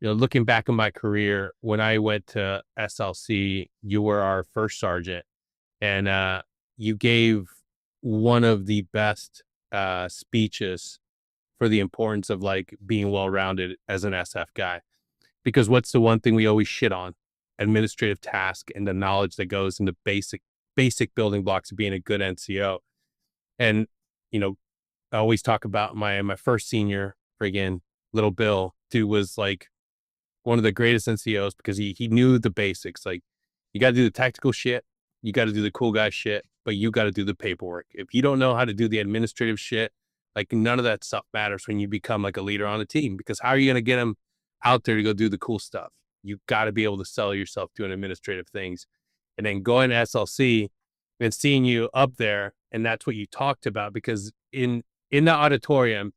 looking back in my career, when I went to SLC, you were our first sergeant, and you gave one of the best speeches for the importance of like being well rounded as an SF guy. Because what's the one thing we always shit on? Administrative task and the knowledge that goes into basic building blocks of being a good NCO. And you know, I always talk about my first senior friggin' little Bill, dude was like one of the greatest NCOs because he knew the basics. Like you got to do the tactical shit, you got to do the cool guy shit, but you got to do the paperwork. If you don't know how to do the administrative shit, like none of that stuff matters when you become like a leader on a team. Because how are you going to get them out there to go do the cool stuff? You got to be able to sell yourself doing administrative things, and then going to SLC and seeing you up there, and that's what you talked about. Because in the auditorium,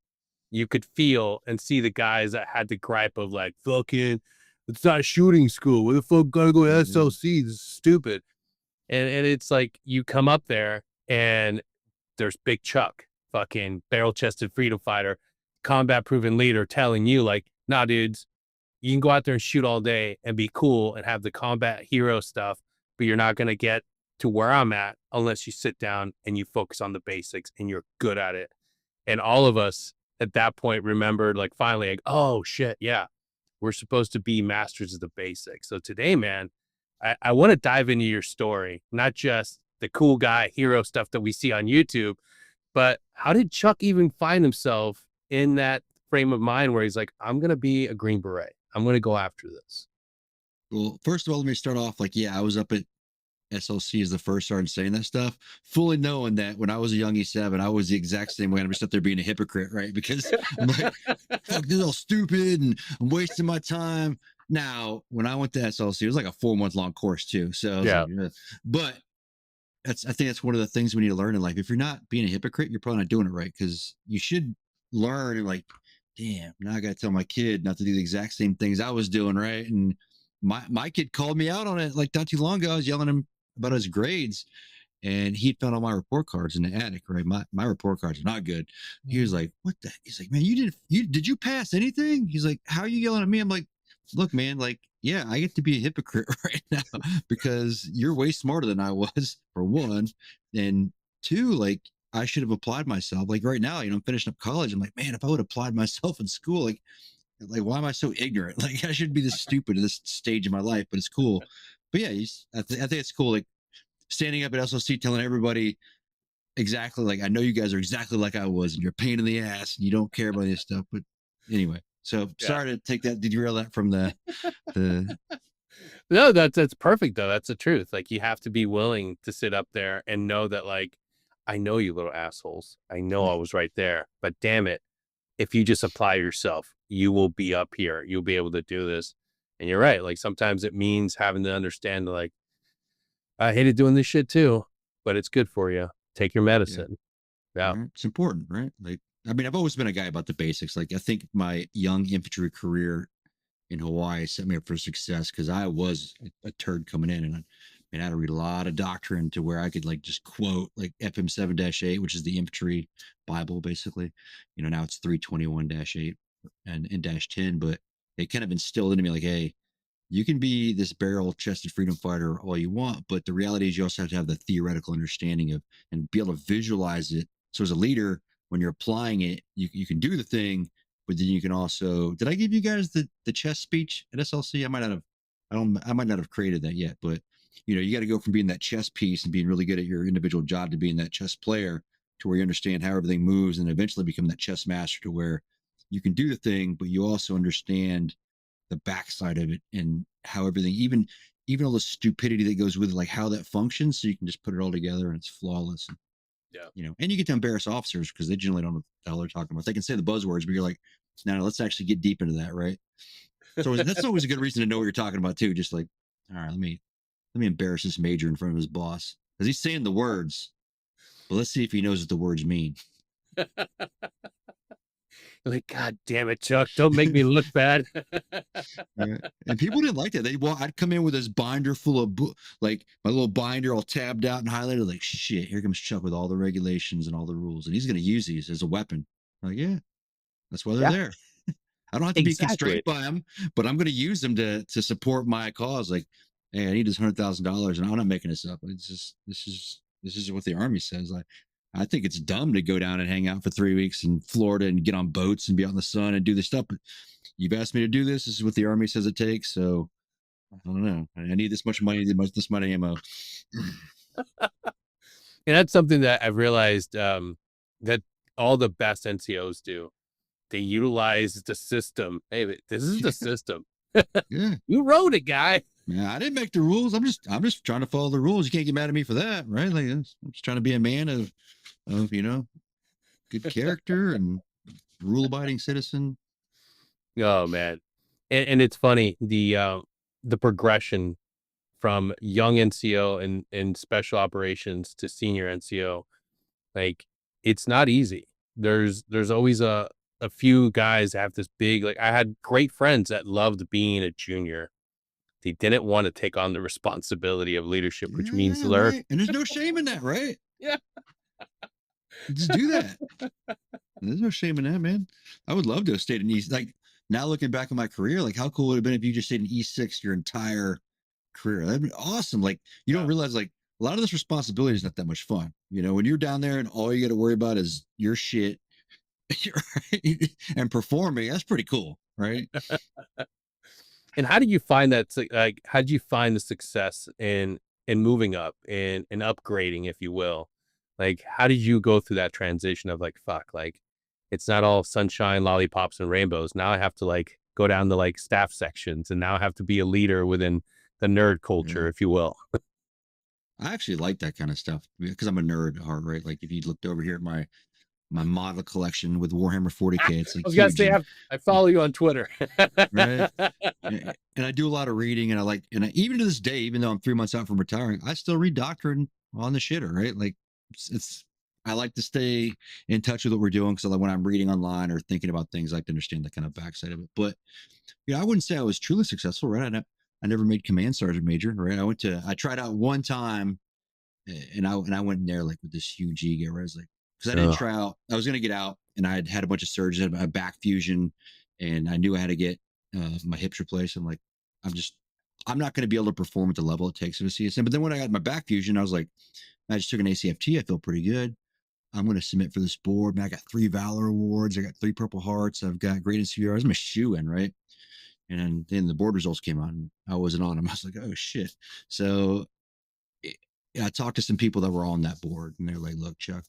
you could feel and see the guys that had the gripe of like, fucking, it's not a shooting school. Where the fuck gotta go to SLC? This is stupid. And it's like you come up there and there's Big Chuck, fucking barrel chested freedom fighter, combat proven leader telling you like, nah, dudes, you can go out there and shoot all day and be cool and have the combat hero stuff, but you're not gonna get to where I'm at unless you sit down and you focus on the basics and you're good at it. And all of us at that point remembered like finally like, oh shit, yeah, we're supposed to be masters of the basics. So today, man, I want to dive into your story, not just the cool guy hero stuff that we see on YouTube, but how did Chuck even find himself in that frame of mind where he's like, I'm going to be a Green Beret. I'm going to go after this. Well, first of all, let me start off like, yeah, I was up at SLC as the first sergeant saying that stuff, fully knowing that when I was a young E7, I was the exact same way. I'm just up there being a hypocrite, right? Because I'm like, fuck, this is all stupid and I'm wasting my time. Now, when I went to SLC, it was like a 4-month long course too. So I was Yeah. like, but I think that's one of the things we need to learn in life. If you're not being a hypocrite, you're probably not doing it right, because you should learn and like, damn, now I got to tell my kid not to do the exact same things I was doing, right? And my kid called me out on it like not too long ago. I was yelling at him about his grades, and he found all my report cards in the attic, right? My report cards are not good. He was like, "What the?" He's like, "Man, did you pass anything?" He's like, "How are you yelling at me?" I'm like, "Look, man, like, yeah, I get to be a hypocrite right now because you're way smarter than I was, for one, and two, like, I should have applied myself. Like right now, I'm finishing up college. I'm like, man, if I would have applied myself in school, like why am I so ignorant? Like I shouldn't be this stupid at this stage of my life, but it's cool. But yeah, I think it's cool. Like standing up at SLC telling everybody exactly like, I know you guys are exactly like I was, and you're a pain in the ass, and you don't care about this stuff. But anyway, so Yeah. sorry to take that, derail that from the No, that's perfect though. That's the truth. Like you have to be willing to sit up there and know that like, I know you little assholes. I know I was right there, but damn it, if you just apply yourself, you will be up here. You'll be able to do this. And you're right. Like sometimes it means having to understand like, I hated doing this shit too, but it's good for you. Take your yeah, medicine. Yeah. right. It's important, right? Like I mean, I've always been a guy about the basics. Like I think my young infantry career in Hawaii set me up for success because I was a turd coming in, and I had to read a lot of doctrine to where I could like just quote like FM 7-8, which is the infantry Bible, basically. Now it's 321-8 and dash 10, but it kind of instilled into me like, hey, you can be this barrel chested freedom fighter all you want, but the reality is you also have to have the theoretical understanding of and be able to visualize it. So as a leader, when you're applying it, you can do the thing, but then you can also, did I give you guys the chess speech at SLC? I might not have created that yet, but you got to go from being that chess piece and being really good at your individual job to being that chess player, to where you understand how everything moves, and eventually become that chess master to where you can do the thing, but you also understand the backside of it and how everything, even all the stupidity that goes with it, like how that functions, so you can just put it all together and it's flawless. Yeah. And you get to embarrass officers because they generally don't know what the hell they're talking about. They can say the buzzwords, but you're like, no, let's actually get deep into that, right? So that's always a good reason to know what you're talking about too. Just like, all right, let me embarrass this major in front of his boss because he's saying the words, but let's see if he knows what the words mean. Like, God damn it, Chuck. Don't make me look bad. Right. And people didn't like that. I'd come in with this binder full of like my little binder all tabbed out and highlighted. Like, shit, here comes Chuck with all the regulations and all the rules, and he's going to use these as a weapon. Like, yeah, that's why they're Yeah. there. I don't have to be constrained Exactly. by them, but I'm going to use them to support my cause. Like, hey, I need this $100,000, and I'm not making this up. It's just this is what the Army says. Like, I think it's dumb to go down and hang out for 3 weeks in Florida and get on boats and be out in the sun and do this stuff. But you've asked me to do this. This is what the Army says it takes. So I don't know. I need this much money, this much ammo. And that's something that I've realized that all the best NCOs do. They utilize the system. Hey, this is the system. Yeah. You wrote it, guy. Yeah, I didn't make the rules. I'm just trying to follow the rules. You can't get mad at me for that, right? Like, I'm just trying to be a man of good character and rule abiding citizen. Oh man, and it's funny the progression from young NCO and special operations to senior NCO. Like it's not easy. There's always a few guys that have this big like I had great friends that loved being a junior. They didn't want to take on the responsibility of leadership, which means Yeah, they're right. And there's no shame in that, right? yeah. Just do that. There's no shame in that, man. I would love to have stayed in East. Like now looking back on my career, like how cool would it have been if you just stayed in E6 your entire career? That'd be awesome. Like you don't realize like a lot of this responsibility is not that much fun. When you're down there and all you got to worry about is your shit right? And performing, that's pretty cool, right? And how did you find that? Like, how did you find the success in moving up and upgrading, if you will? Like, how did you go through that transition of like, fuck, like, it's not all sunshine, lollipops, and rainbows. Now I have to like go down to like staff sections, and now I have to be a leader within the nerd culture, Yeah. if you will. I actually like that kind of stuff because I'm a nerd at heart, right? Like if you looked over here at my model collection with Warhammer 40K, it's I like was gonna huge. say, And I follow you on Twitter. right. And I do a lot of reading, and even to this day, even though I'm 3 months out from retiring, I still read doctrine on the shitter, right? Like it's I like to stay in touch with what we're doing because like when I'm reading online or thinking about things, I like to understand the kind of backside of it. But I wouldn't say I was truly successful, right? I never made command sergeant major, right? I tried out one time, and I went in there like with this huge ego, where I was like, because I didn't Ugh. try out. I was going to get out, and I had a bunch of surgeries, a back fusion, and I knew I had to get my hips replaced. I'm like, I'm not going to be able to perform at the level it takes of a CSM. But then when I got my back fusion, I was like, I just took an ACFT. I feel pretty good. I'm going to submit for this board. Man, I got 3 Valor Awards. I got 3 Purple Hearts. I've got great NCO. I'm a shoe in, right? And then the board results came out, and I wasn't on them. I was like, oh shit. So I talked to some people that were on that board, and they're like, look, Chuck,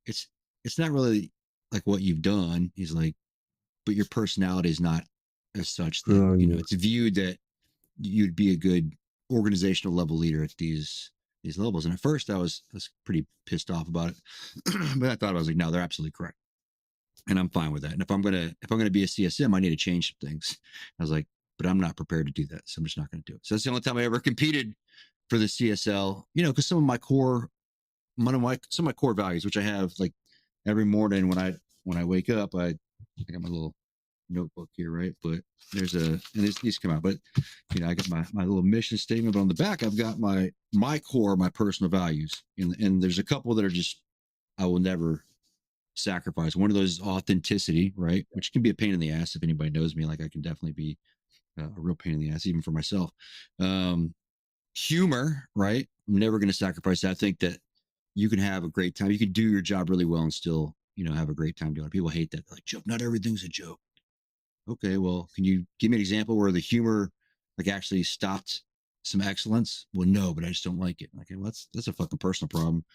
it's it's not really like what you've done. He's like, but your personality is not as such that it's viewed that you'd be a good organizational level leader at these levels. And at first I was pretty pissed off about it. But I thought I was like, no, they're absolutely correct. And I'm fine with that. And if I'm gonna be a CSM, I need to change some things. I was like, but I'm not prepared to do that. So I'm just not gonna do it. So that's the only time I ever competed for the CSL, because some of my core values, which I have like every morning when I wake up, I got my little notebook here, right? But there's and these come out, but I got my little mission statement, but on the back I've got my core, my personal values, and there's a couple that are just I will never sacrifice. One of those is authenticity, right? Which can be a pain in the ass if anybody knows me. Like I can definitely be a real pain in the ass, even for myself. Humor, right? I'm never going to sacrifice that. I think that you can have a great time. You can do your job really well and still, have a great time doing it. People hate that. They're like, joke, not everything's a joke. Okay, well, can you give me an example where the humor like actually stopped some excellence? Well, no, but I just don't like it. Okay, well, that's a fucking personal problem.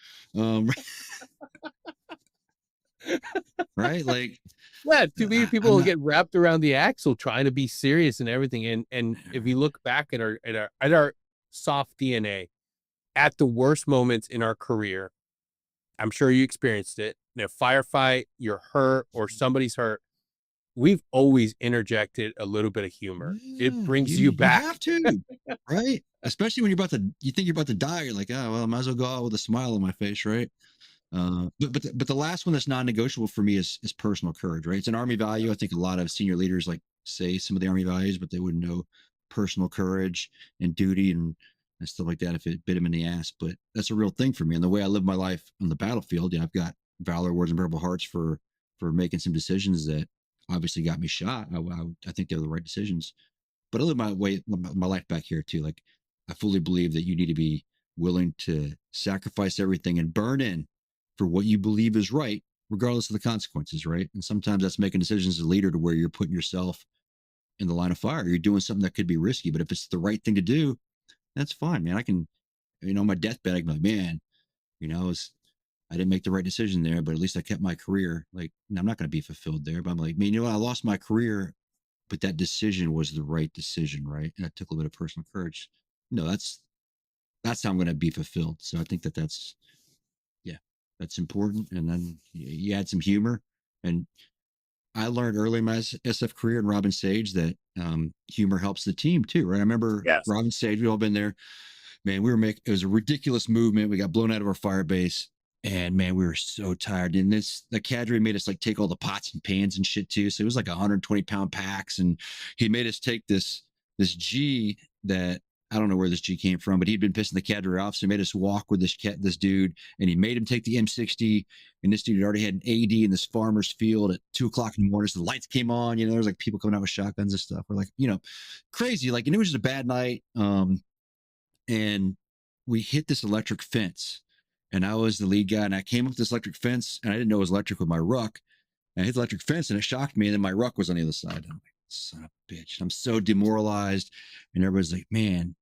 Right? Like, Yeah, too many I'm people not. get wrapped around the axle trying to be serious and everything. And if you look back at our soft DNA, at the worst moments in our career, I'm sure you experienced it. In a firefight, you're hurt or somebody's hurt. We've always interjected a little bit of humor. It Yeah, brings you you back. have to, right? Especially when you think you're about to die. You're like, oh well, I might as well go out with a smile on my face, right? But the last one that's non-negotiable for me is personal courage, right? It's an Army value. I think a lot of senior leaders like say some of the Army values, but they wouldn't know personal courage and duty and stuff like that if it bit them in the ass. But that's a real thing for me. And the way I live my life on the battlefield, I've got Valor Awards and Purple Hearts for making some decisions that obviously got me shot. I think they were the right decisions. But I live my life back here too. Like I fully believe that you need to be willing to sacrifice everything and burn in for what you believe is right, regardless of the consequences, right? And sometimes that's making decisions as a leader to where you're putting yourself in the line of fire. You're doing something that could be risky, but if it's the right thing to do, that's fine, man. I can, my deathbed, I can be like, man, I didn't make the right decision there, but at least I kept my career. Like, and I'm not going to be fulfilled there, but I'm like, man, I lost my career, but that decision was the right decision, right? And it took a little bit of personal courage. No, that's how I'm going to be fulfilled. So I think that's yeah, that's important. And then you add some humor. And I learned early in my SF career and Robin Sage that humor helps the team too, right? I remember Yes. Robin Sage, we all been there. Man, it was a ridiculous movement. We got blown out of our fire base. And man, we were so tired. And the cadre made us like take all the pots and pans and shit too. So it was like 120-pound packs. And he made us take this G that I don't know where this G came from, but he'd been pissing the cadre off. So he made us walk with this dude, and he made him take the M60. And this dude had already had an AD in this farmer's field at 2 o'clock in the morning. So the lights came on, there was like people coming out with shotguns and stuff. We're like, crazy. Like, and it was just a bad night. And we hit this electric fence, and I was the lead guy, and I came up this electric fence, and I didn't know it was electric with my ruck. And I hit the electric fence, and it shocked me. And then my ruck was on the other side. I'm like, son of a bitch. And I'm so demoralized. And everybody's like, man,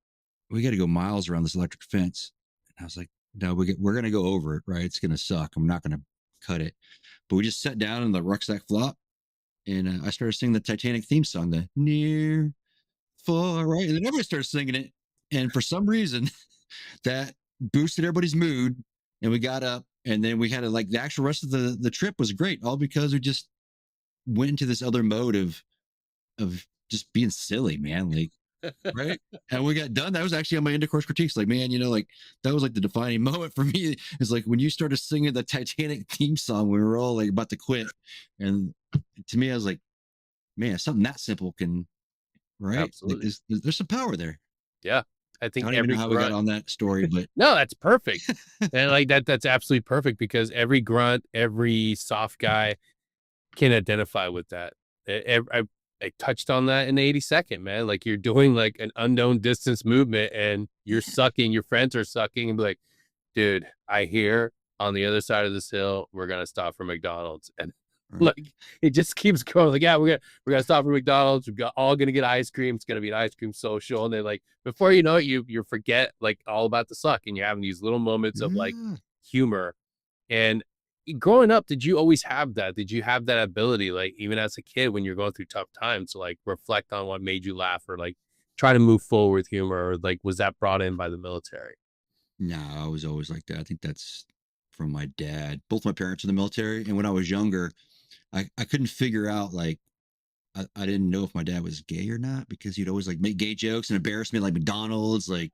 we got to go miles around this electric fence. And I was like, no, we're going to go over it, right? It's going to suck. I'm not going to cut it. But we just sat down in the rucksack flop, and I started singing the Titanic theme song, the near, far, right? And then everybody started singing it. And for some reason, that boosted everybody's mood. And we got up, and then we had like the actual rest of the trip was great, all because we just went into this other mode of just being silly, man. Like, right. And we got done. That was actually on my intercourse critiques. Like, man, like that was like the defining moment for me. It's like when you started singing the Titanic theme song, we were all like about to quit. And to me, I was like, man, something that simple can, right? Absolutely. Like there's some power there. Yeah. I I think don't even know how we got on that story, but no, that's perfect. And like that's absolutely perfect, because every grunt, every soft guy can identify with that. I touched on that in the 82nd, man. Like, you're doing like an unknown distance movement, and you're sucking, your friends are sucking, and be like, dude, I hear on the other side of this hill, we're going to stop for McDonald's. And like, it just keeps going. Like, yeah, we're gonna stop for McDonald's. We're all gonna get ice cream. It's gonna be an ice cream social. And then, like, before you know it, you forget like all about the suck, and you're having these little moments of like yeah. humor. And growing up, did you always have that? Did you have that ability, like even as a kid when you're going through tough times, to like reflect on what made you laugh, or like try to move forward with humor, or like was that brought in by the military? No, I was always like that. I think that's from my dad. Both my parents are in the military, and when I was younger, I couldn't figure out like I didn't know if my dad was gay or not, because he'd always like make gay jokes and embarrass me like McDonald's, like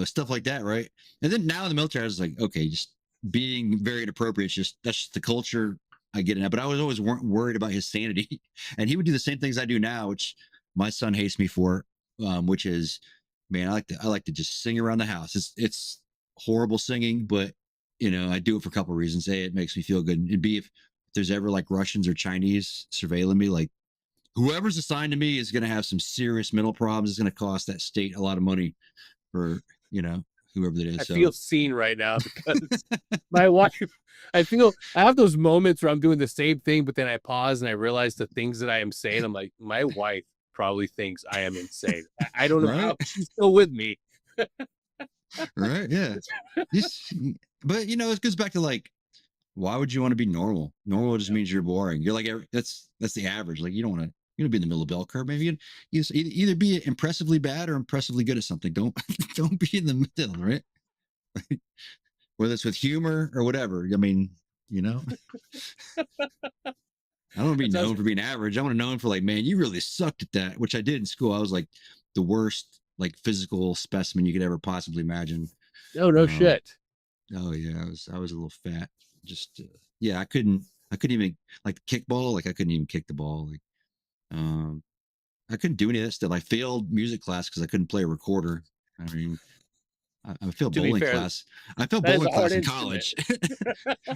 stuff like that, right? And then now in the military, I was like, okay, just being very inappropriate. That's just the culture. I get it now, but I was always worried about his sanity, and he would do the same things I do now, which my son hates me for, which is, man, I like to just sing around the house. It's horrible singing, but I do it for a couple of reasons. A, it makes me feel good, and B, if there's ever like Russians or Chinese surveilling me, like whoever's assigned to me is going to have some serious mental problems. It's going to cost that state a lot of money for whoever that I is. feel So seen right now, because my wife, I have those moments where I'm doing the same thing, but then I pause and I realize the things that I am saying. I'm like, my wife probably thinks I am insane. I don't know right, how she's still with me. right, yeah. This, but it goes back to like, why would you want to be normal? Normal just means you're boring. You're like that's the average. Like you don't want to. You be in the middle of the bell curve. Maybe you either be impressively bad or impressively good at something. Don't don't be in the middle, right? Whether it's with humor or whatever. I mean, I don't want to be That sounds known for being average. I want to know for like, man, you really sucked at that, which I did in school. I was like the worst like physical specimen you could ever possibly imagine. no Um, shit. oh yeah, I was a little fat. Just yeah, I couldn't even like kickball. Like I couldn't even kick the ball. Like um, I couldn't do any of that stuff. I failed music class because I couldn't play a recorder. I mean, I failed To be bowling fair, class. I failed that is bowling a hard class in instrument. college.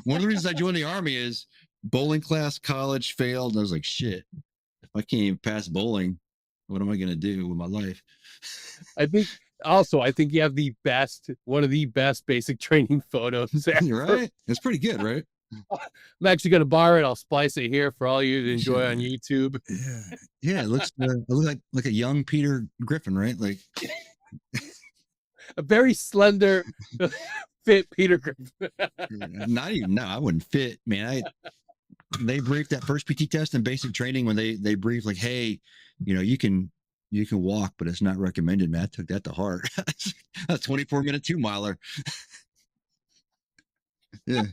One of the reasons I joined the army is bowling class, college failed. And I was like, shit, if I can't even pass bowling, what am I going to do with my life? I think I think you have one of the best basic training photos You're ever. right. It's pretty good, right? I'm actually going to borrow it. I'll splice it here for all you to enjoy on YouTube. Yeah. Yeah. It looks like a young Peter Griffin, right? Like, A very slender, fit Peter Griffin. not even, no, I wouldn't fit, man. They briefed that first PT test in basic training when they briefed like, hey, you can walk, but it's not recommended, man. I took that to heart. A 24-minute 2-miler. Yeah.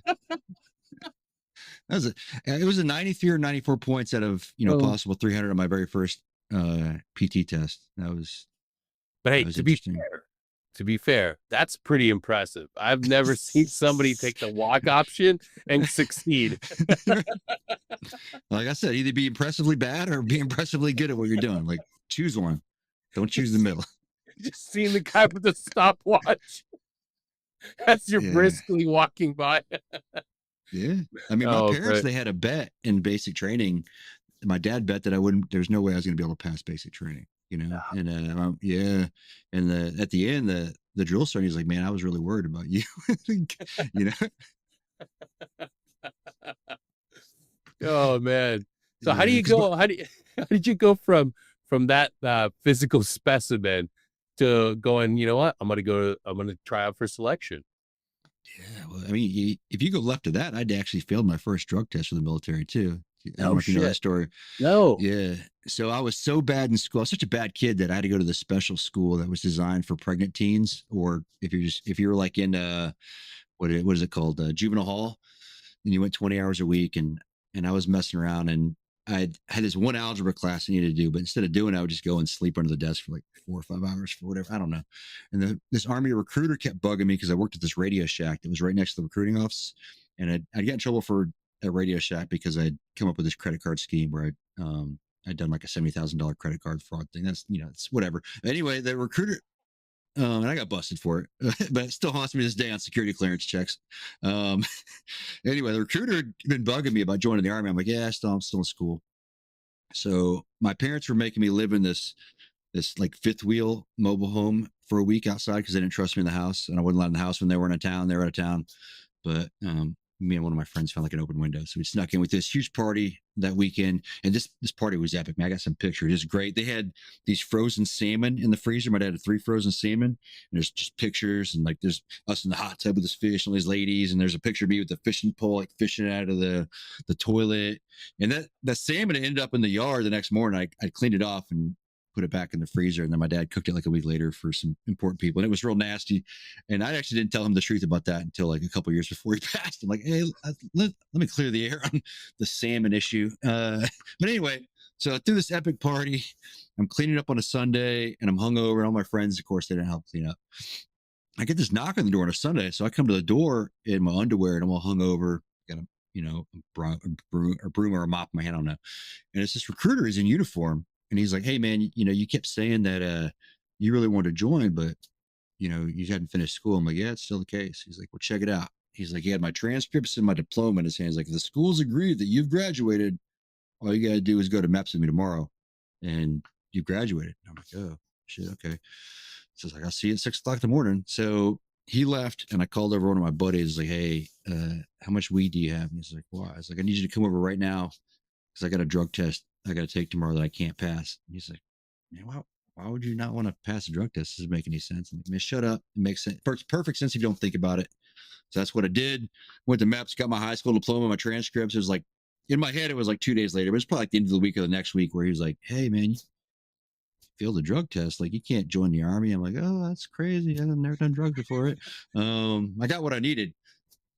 It was a 93 or 94 points out of, Oh, possible 300 on my very first PT test. but hey, That was interesting. to be fair, that's pretty impressive. I've never seen somebody take the walk option and succeed. Like I said, either be impressively bad or be impressively good at what you're doing. Like, choose one. Don't choose the middle. Just seeing the guy with the stopwatch as you're Yeah. briskly walking by. Yeah. I mean, my Oh, parents, great. they had a bet in basic training. My dad bet that I wouldn't, there's no way I was going to be able to pass basic training, and yeah. And at the end, the drill sergeant, he's like, man, I was really worried about you. you know? Oh man. So how do Yeah. you go? How did you go from that physical specimen to going, you know what? I'm gonna try out for selection. Yeah. Well, I mean, if you go left of that, I'd actually failed my first drug test for the military too. I don't Oh know if you know that shit. story. No. Yeah. So I was so bad in school. I was such a bad kid that I had to go to the special school that was designed for pregnant teens, or if you're like in what is it called, juvenile hall, and you went 20 hours a week, and I was messing around, and I had this one algebra class I needed to do, but instead of doing it, I would just go and sleep under the desk for like 4 or 5 hours for whatever, I don't know. And this army recruiter kept bugging me because I worked at this Radio Shack that was right next to the recruiting office, and I'd get in trouble for a Radio Shack because I'd come up with this credit card scheme where I'd done like a $70,000 credit card fraud thing. That's, it's whatever. Anyway, the recruiter, and I got busted for it, but it still haunts me to this day on security clearance checks. Um, anyway, the recruiter had been bugging me about joining the army. I'm like, yeah, I'm still in school. So my parents were making me live in this like fifth wheel mobile home for a week outside because they didn't trust me in the house, and I wasn't allowed in the house when they weren't in town. They were out of town, but me and one of my friends found like an open window, so we snuck in with this huge party that weekend. And this party was epic, man. I got some pictures. It's great. They had these frozen salmon in the freezer. My dad had 3 frozen salmon, and there's just pictures, and like there's us in the hot tub with this fish and all these ladies, and there's a picture of me with the fishing pole, like fishing out of the toilet. And that salmon ended up in the yard the next morning. I cleaned it off and put it back in the freezer, and then my dad cooked it like a week later for some important people, and it was real nasty. And I actually didn't tell him the truth about that until like a couple years before he passed. I'm like, hey, let me clear the air on the salmon issue. But anyway, so through this epic party, I'm cleaning up on a Sunday, and I'm hungover, and all my friends, of course, they didn't help clean up. I get this knock on the door on a Sunday, so I come to the door in my underwear, and I'm all hungover, got a broom or a mop in my hand, I don't know. And it's this recruiter. He's in uniform, and he's like, hey man, you kept saying that you really wanted to join, but you hadn't finished school. I'm like, yeah, it's still the case. He's like, well, check it out. He's like, he had my transcripts and my diploma in his hands. Like, if the school's agreed that you've graduated, all you got to do is go to MEPS with me tomorrow, and you graduated. And I'm like, oh shit, okay. So it's like, I'll see you at 6 o'clock in the morning. So he left, and I called over one of my buddies, like, hey, how much weed do you have? And he's like, why? I was like, I need you to come over right now because I got a drug test I got to take tomorrow that I can't pass. And he's like, man, why would you not want to pass a drug test? This doesn't make any sense. I'm like, man, shut up. It makes sense. Perfect sense if you don't think about it. So that's what I did. Went to MEPS, got my high school diploma, my transcripts. It was like, in my head, it was like 2 days later. But it's probably like the end of the week or the next week where he was like, hey, man, you failed the drug test. Like, you can't join the army. I'm like, oh, that's crazy. I've never done drugs before. I got what I needed.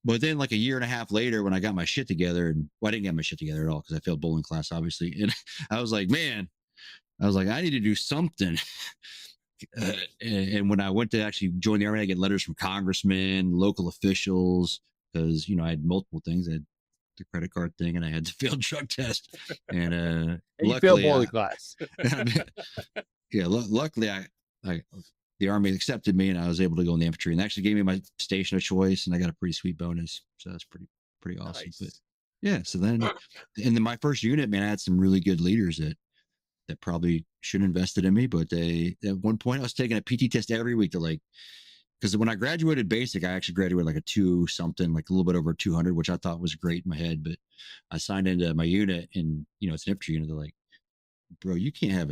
But then, like a year and a half later, when I got my shit together, and I didn't get my shit together at all because I failed bowling class, obviously. And I was like, man, I need to do something. And when I went to actually join the army, I get letters from congressmen, local officials, because I had multiple things. I had the credit card thing, and I had the failed drug test. And And you failed luckily, bowling class. yeah, luckily, I the army accepted me, and I was able to go in the infantry, and they actually gave me my station of choice, and I got a pretty sweet bonus. So that's pretty awesome. Nice. But Yeah. So then, and then my first unit, man, I had some really good leaders that probably should have invested in me, but they at one point I was taking a PT test every week to like, because when I graduated basic, I actually graduated like a two something, like a little bit over 200, which I thought was great in my head. But I signed into my unit, and it's an infantry unit. They're like, bro, you can't have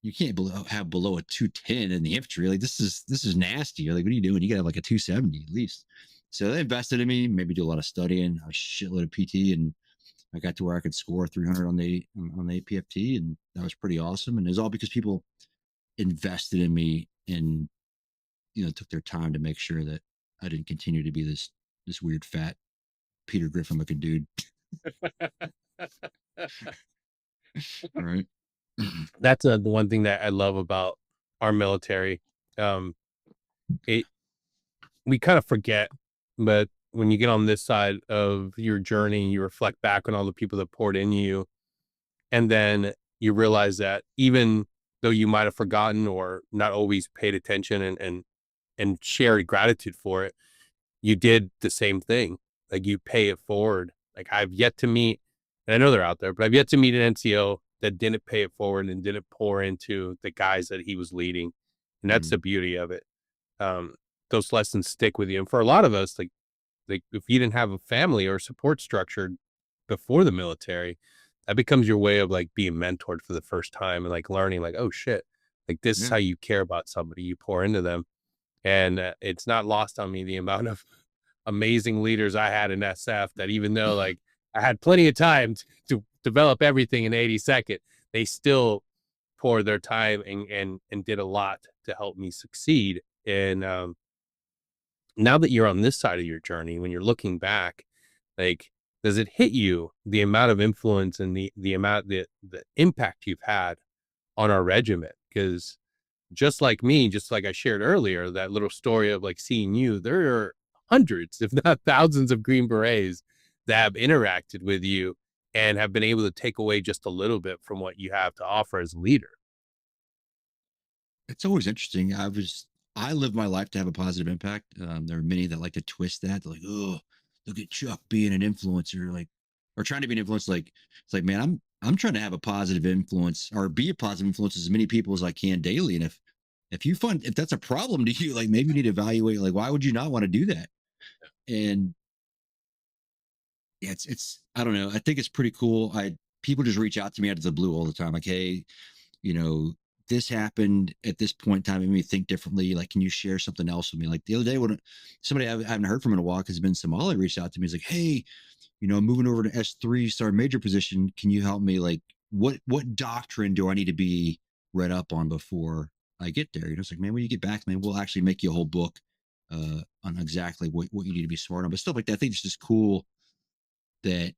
you can't have below a 210 in the infantry. Like this is nasty. You're like, what are you doing? You gotta have like a 270 at least. So they invested in me, maybe do a lot of studying, a shitload of PT, and I got to where I could score 300 on the APFT, and that was pretty awesome. And it was all because people invested in me and took their time to make sure that I didn't continue to be this weird fat Peter Griffin looking dude. All right. That's the one thing that I love about our military. It we kind of forget, but when you get on this side of your journey, you reflect back on all the people that poured into you, and then you realize that even though you might have forgotten or not always paid attention and shared gratitude for it, you did the same thing. Like you pay it forward. Like I've yet to meet, and I know they're out there, but I've yet to meet an NCO that didn't pay it forward and didn't pour into the guys that he was leading. And that's Mhm. the beauty of it. Those lessons stick with you. And for a lot of us, like if you didn't have a family or support structure before the military, that becomes your way of like being mentored for the first time and like learning like, oh shit, like this is Yeah. how you care about somebody, you pour into them. And it's not lost on me the amount of amazing leaders I had in SF that even though like I had plenty of time to develop everything in 80 seconds, they still poured their time and did a lot to help me succeed. And now that you're on this side of your journey, when you're looking back, like does it hit you the amount of influence and the amount the impact you've had on our regiment? Because just like me, just like I shared earlier, that little story of like seeing you, there are hundreds, if not thousands, of Green Berets that have interacted with you and have been able to take away just a little bit from what you have to offer as a leader. It's always interesting. I live my life to have a positive impact. There are many that like to twist that. They're like, oh, look at Chuck being an influencer, like, or trying to be an influence. Like, it's like, man, I'm trying to have a positive influence or be a positive influence as many people as I can daily. And if that's a problem to you, like maybe you need to evaluate, like, why would you not want to do that? And yeah, it's I don't know. I think it's pretty cool. People just reach out to me out of the blue all the time, like, hey, you know, this happened at this point in time, it made me think differently. Like, can you share something else with me? Like the other day when somebody I haven't heard from in a while has been Somali reached out to me. He's like, hey, I'm moving over to S3 sergeant major position. Can you help me? Like, what doctrine do I need to be read up on before I get there? It's like, man, when you get back, man, we'll actually make you a whole book on exactly what you need to be smart on. But stuff like that, I think it's just cool that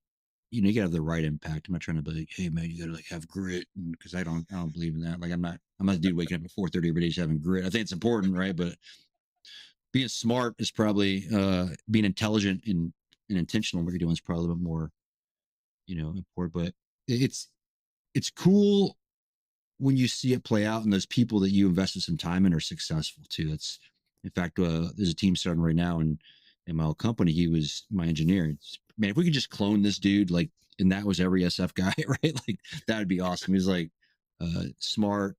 you gotta have the right impact. I'm not trying to be like, hey man, you gotta like have grit, because I don't believe in that. Like I'm not a dude waking up at 4:30 every day just having grit. I think it's important, right? But being smart is probably being intelligent and intentional in what you're doing is probably a little bit more, important. But it's it's cool when you see it play out and those people that you invested some time in are successful too. That's in fact, there's a team starting right now in my old company. He was my engineer. Man, if we could just clone this dude, like, and that was every SF guy, right? Like that would be awesome. He's like smart,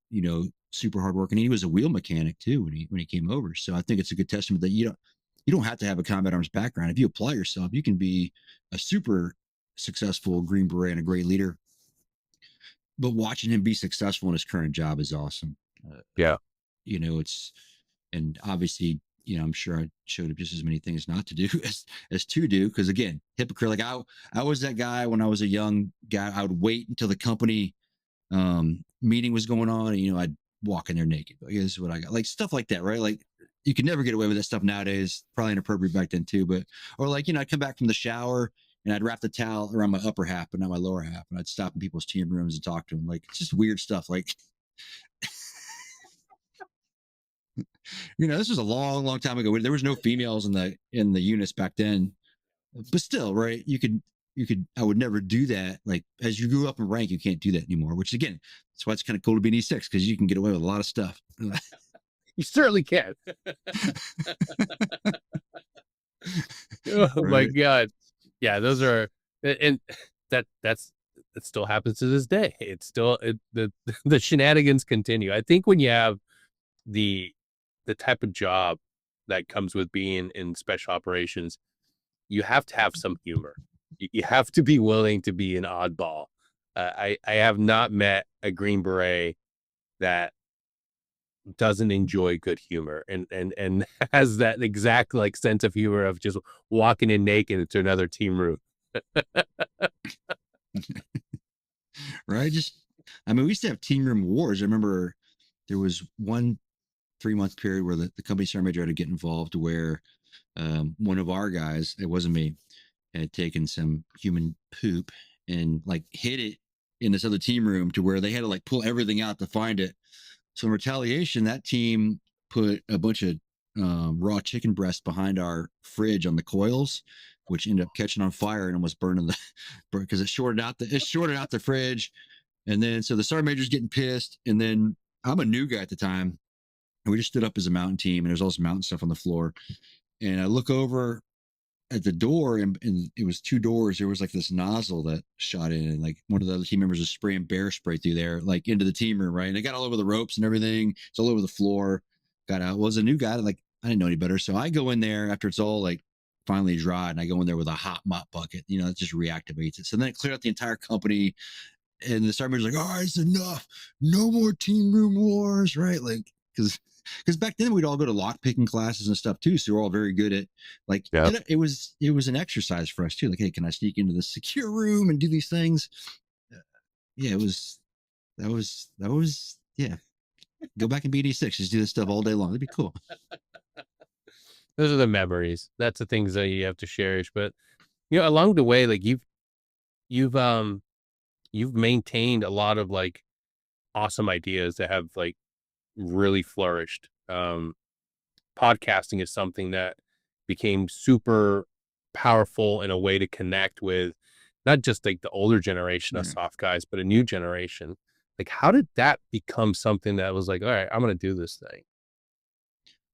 super hardworking. He was a wheel mechanic too when he came over. So I think it's a good testament that you don't have to have a combat arms background. If you apply yourself, you can be a super successful Green Beret and a great leader. But watching him be successful in his current job is awesome. Uh, Yeah. it's and obviously, I'm sure I showed him just as many things not to do as to do. Because again, hypocrite. Like I was that guy when I was a young guy. I would wait until the company meeting was going on, and I'd walk in there naked. Like, this is what I got. Like stuff like that, right? Like you can never get away with that stuff nowadays. Probably inappropriate back then too. But or like I'd come back from the shower and I'd wrap the towel around my upper half, but not my lower half, and I'd stop in people's team rooms and talk to them. Like it's just weird stuff. Like this was a long, long time ago. There was no females in the units back then, but still, right? You could. I would never do that. Like as you grew up in rank, you can't do that anymore. Which again, that's why it's kind of cool to be an E6 because you can get away with a lot of stuff. You certainly can. Oh my Right. God. Yeah, those are And that's that still happens to this day. It's still the the shenanigans continue. I think when you have the the type of job that comes with being in special operations, you have to have some humor. You have to be willing to be an oddball. I have not met a Green Beret that doesn't enjoy good humor and has that exact like sense of humor of just walking in naked into another team room. Right? Just, I mean, we used to have team room wars. I remember there was one 3 month period where the company sergeant major had to get involved where one of our guys, it wasn't me, had taken some human poop and like hid it in this other team room to where they had to like pull everything out to find it. So in retaliation, that team put a bunch of raw chicken breast behind our fridge on the coils, which ended up catching on fire and almost burning the because it shorted out the fridge. And then so the sergeant major's getting pissed, and then I'm a new guy at the time, and we just stood up as a mountain team, and there's all this mountain stuff on the floor. And I look over at the door, and it was two doors. There was like this nozzle that shot in, and like one of the other team members was spraying bear spray through there, like into the team room, right? And it got all over the ropes and everything. It's all over the floor. Got out. Well, as a new guy, like I didn't know any better, so I go in there after it's all like finally dry, and I go in there with a hot mop bucket. You know, it just reactivates it. So then it cleared out the entire company, and the sergeant was like, "All right, it's enough. No more team room wars," right? Like because back then we'd all go to lock picking classes and stuff too, so we're all very good at like Yeah. it was an exercise for us too. Like, hey, can I sneak into the secure room and do these things? Yeah, it was that was yeah. Go back and be D6, just do this stuff all day long. It'd be cool. Those are the memories. That's the things that you have to cherish. But along the way, like you've you've maintained a lot of like awesome ideas that have like really flourished. Podcasting is something that became super powerful in a way to connect with not just like the older generation of Yeah. soft guys, but a new generation. Like, how did that become something that was like, all right, I'm going to do this thing?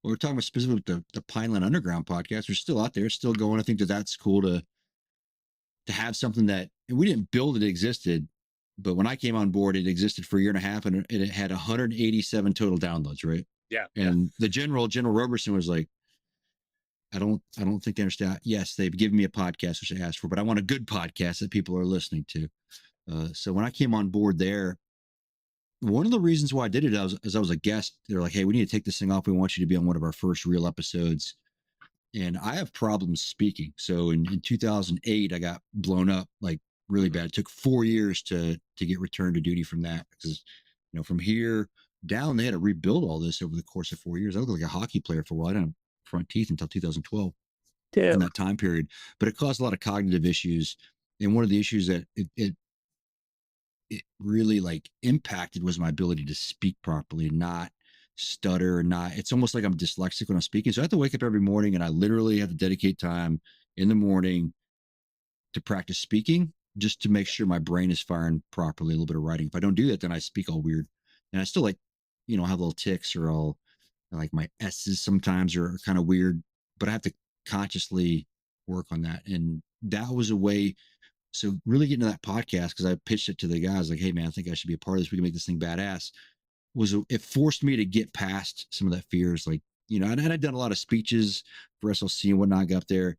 Well, we're talking about specifically the Pineland Underground podcast. We're still out there, still going. I think that that's cool to have something that, and we didn't build it, it existed, but when I came on board, it existed for a year and a half, and it had 187 total downloads, right? Yeah. Yeah. And the General Roberson was like, I don't think they understand. Yes, they've given me a podcast, which I asked for, but I want a good podcast that people are listening to. So when I came on board there, one of the reasons why I did it, I was a guest. They're like, hey, we need to take this thing off. We want you to be on one of our first real episodes. And I have problems speaking. So in 2008, I got blown up like really bad. It took 4 years to get returned to duty from that because, from here down, they had to rebuild all this over the course of 4 years. I looked like a hockey player for a while. I didn't have front teeth until 2012 in Damn. that time period, but it caused a lot of cognitive issues. And one of the issues that it really like impacted was my ability to speak properly, not stutter, not, it's almost like I'm dyslexic when I'm speaking. So I have to wake up every morning and I literally have to dedicate time in the morning to practice speaking just to make sure my brain is firing properly, a little bit of writing. If I don't do that, then I speak all weird. And I still like, have little ticks, or I'll like my S's sometimes are kind of weird, but I have to consciously work on that. And that was a way, so really getting to that podcast, because I pitched it to the guys like, hey man, I think I should be a part of this. We can make this thing badass. It forced me to get past some of that fears. Like, and I'd done a lot of speeches for SLC and whatnot, got up there,